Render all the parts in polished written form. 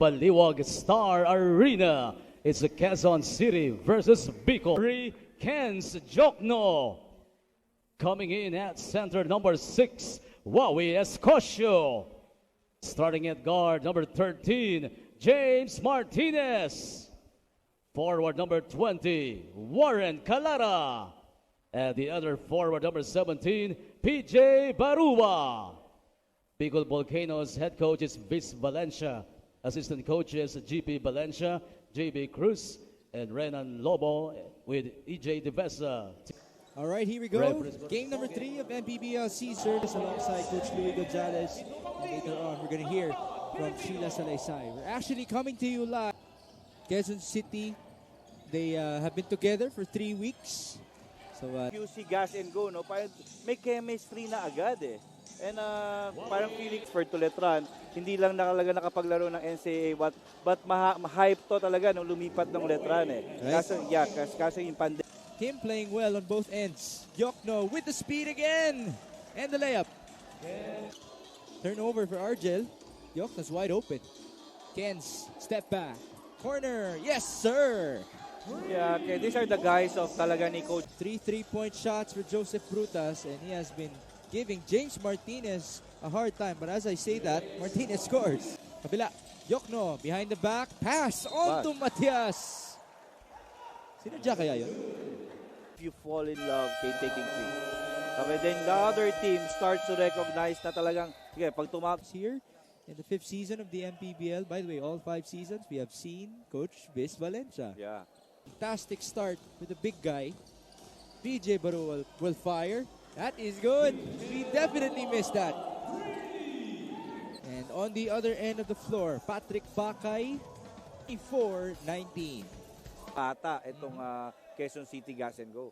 Baliwag Star Arena. It's the Quezon City versus Bicol. Ken's Jokno. Coming in at center, number 6, Wawi Escosio. Starting at guard, number 13, James Martinez. Forward, number 20, Warren Calara. And the other forward, number 17, PJ Barua. Bicol Volcanoes head coach is Vic Valencia. Assistant coaches, GP Valencia, JB Cruz, and Renan Lobo with EJ Devesa. All right, here we go. Game number 3 of MPBL Service alongside Coach Louis Gonzalez. And later on, we're going to hear from Sheila Salaysay. We're actually coming to you live. Quezon City, they have been together for 3 weeks. So, QC Gas and Go, no? Parang may chemistry na agad eh. And parang feeling for Tuletran, hindi lang nakapaglaro ng NCAA, but ma-hype to talaga nung lumipat ng Letran eh. Kaso yung pandemic. Him playing well on both ends. Jokno with the speed again. And the layup. Turnover for Argel. Jokno's wide open. Ken's step back. Corner. Yes, sir. Yeah, okay. These are the guys of talaga ni Coach. 3 3-point shots for Joseph Brutas, and he has been giving James Martinez a hard time. But as I say that, Martinez scores. Kabila. Jokno behind the back. Pass on to Matias. Sinadya kaya yun? You fall in love kay taking free. Okay, then the other team starts to recognize na talagang, okay, pag here in the 5th season of the MPBL. By the way, all 5 seasons, we have seen Coach Vic Valencia. Yeah. Fantastic start with the big guy. PJ Baru will fire. That is good. We definitely missed that. And on the other end of the floor, Patrick Bakay, 4-19. Pata, itong Quezon City Gas and Go.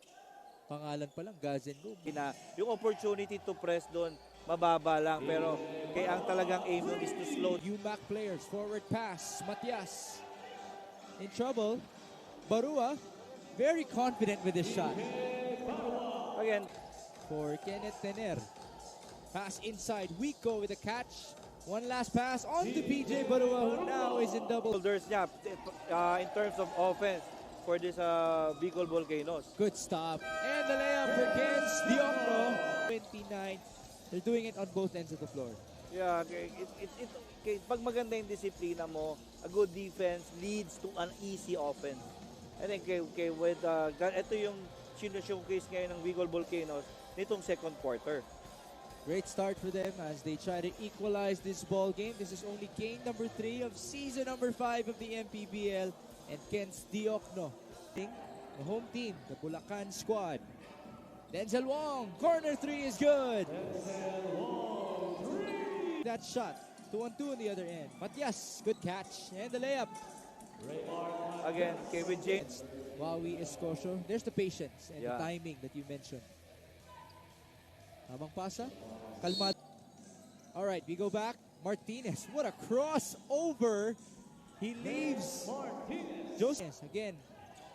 Pangalan pa lang, Gas and Go. Yung opportunity to press doon, mababa lang. Pero kaya ang talagang aim nun is to slow. UMAC players, forward pass. Matias in trouble. Barua, very confident with his shot. Again, for Kenneth Tener. Pass inside. Wico with a catch. One last pass on to PJ Barua, who now is in double. Shoulders niya in terms of offense for this Bicol Volcanoes. Good stop. And the layup for Ken's Diokno. 29. They're doing it on both ends of the floor. Yeah, okay. Pag maganda yung disiplina mo, a good defense leads to an easy offense. I think with ito yung showcase ngayon ng Bicol Volcanoes nitong second quarter. Great start for them as they try to equalize this ball game. This is only game number 3 of season number 5 of the MPBL. And Ken's Diokno, the home team, the Bulacan squad. Denzel Wong, corner 3 is good. That shot, 2-on-2 on the other end. Matias, good catch, and the layup. Again, Kevin James. Wawi Escosio. There's the patience and the timing that you mentioned. Habang pasa, kalmado. All right, we go back. Martinez, what a crossover. He leaves. Joseph again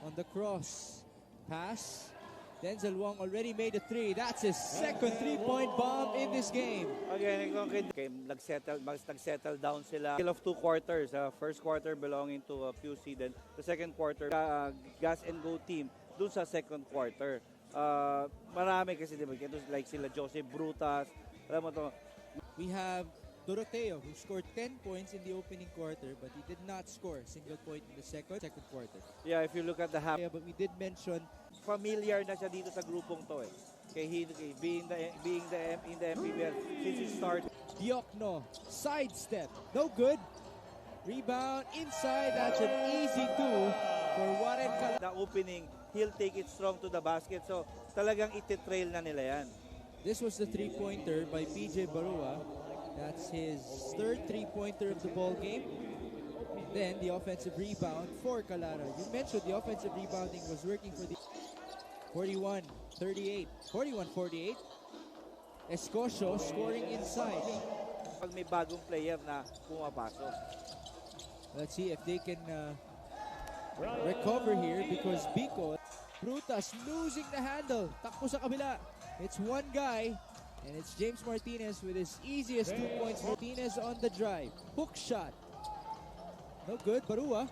on the cross. Pass. Denzel Wong already made a 3. That's his second 3-point bomb in this game. Again, nag-settle down sila. Of 2 quarters. First quarter belonging to QC, then the second quarter Gas and Go team dun sa second quarter. Marami kasi diba, like sila Joseph Brutas. Alam mo to. We have Doroteo, who scored 10 points in the opening quarter, but he did not score a single point in the second quarter. Yeah, if you look at the half. Yeah, but we did mention familiar na siya dito sa grupong to eh. Being in the MPBL since he started. Diokno, sidestep, no good. Rebound inside, that's an easy 2 for Warren Calara. The opening, he'll take it strong to the basket. So talagang ititrail na nila yan. This was the 3-pointer by PJ Barua. That's his 3rd 3-pointer of the ball game. Then the offensive rebound for Calara. You mentioned the offensive rebounding was working for the 41-38. 41-48. Escosio scoring inside. Pag may bagong player na pumapasok. Let's see if they can recover here because Bicol. Brutas losing the handle. Takbo sa kabila. It's one guy. And it's James Martinez with his easiest 2 points. Martinez on the drive. Hook shot. No good. Barua.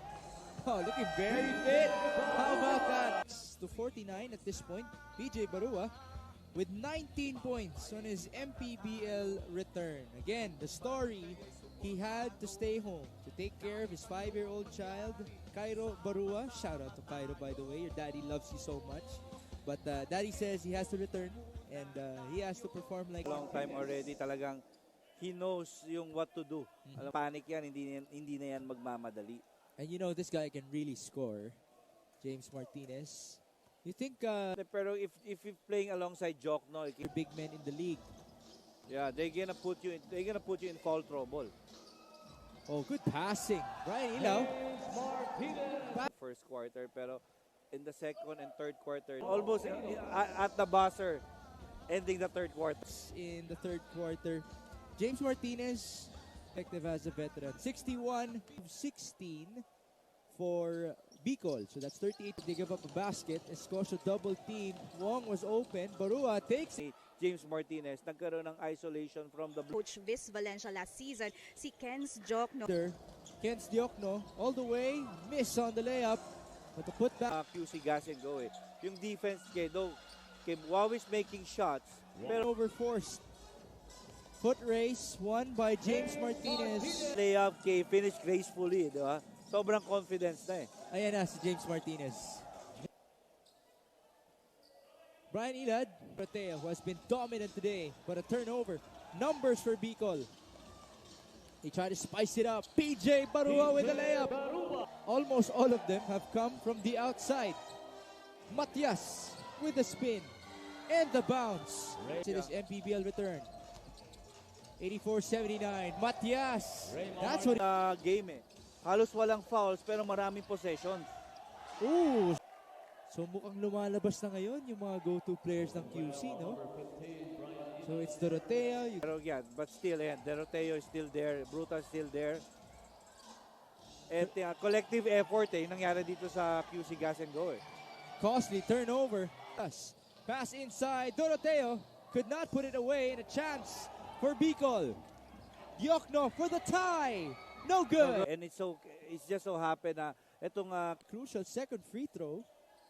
Oh, looking very fit. How about that? To 49 at this point. PJ Barua with 19 points on his MPBL return. Again, the story, he had to stay home to take care of his 5-year-old child, Cairo Barua. Shout out to Cairo, by the way. Your daddy loves you so much. But daddy says he has to return and he has to perform like... Long time already talagang he knows yung what to do. Alam, panic yan, hindi na yan magmamadali. And you know, this guy can really score, James Martinez. You think... Pero if you're playing alongside Jokno, big men in the league. Yeah, they're gonna put you in foul trouble. Oh, good passing. Brian Ilaw. First quarter, pero in the second and third quarter, almost at the buzzer, ending the third quarter. In the third quarter, James Martinez, effective as a veteran. 61-16 for Bicol. So that's 38. They give up a basket. Escocia double team. Wong was open. Barua takes it. James Martinez nagkaroon ng isolation from the Coach Vis Valencia last season, si Ken's Jokno. Ken's Jokno all the way, miss on the layup, but to put back QC gas and go. Yung defense though, Wawi's making shots, pero overforced. Foot race won by James Martinez. Layup finished gracefully, di ba? Sobrang confidence na eh. Ayan na si James Martinez. Brian Ilad, Proteo, who has been dominant today, but a turnover. Numbers for Bicol. They try to spice it up. PJ Barua with the layup. Almost all of them have come from the outside. Matias with the spin and the bounce. To this MPBL return. 84-79. Matias. That's what game eh. Halos walang fouls pero maraming possessions. Ooh. So mukhang lumalabas na ngayon yung mga go-to players ng QC, no? So it's Doroteo. Pero yeah, but still, Doroteo is still there. Bruta is still there. At collective effort nangyari dito sa QC Gas and Go eh. Costly turnover. Pass inside. Doroteo could not put it away, and a chance for Bicol. Jokno for the tie. No good. And it's just so happened na itong crucial second free throw.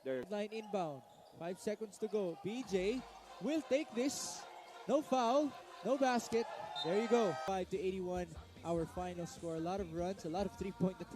There. Line inbound. 5 seconds to go. BJ will take this. No foul. No basket. There you go. 5-81. Our final score. A lot of runs. A lot of 3-point attempts.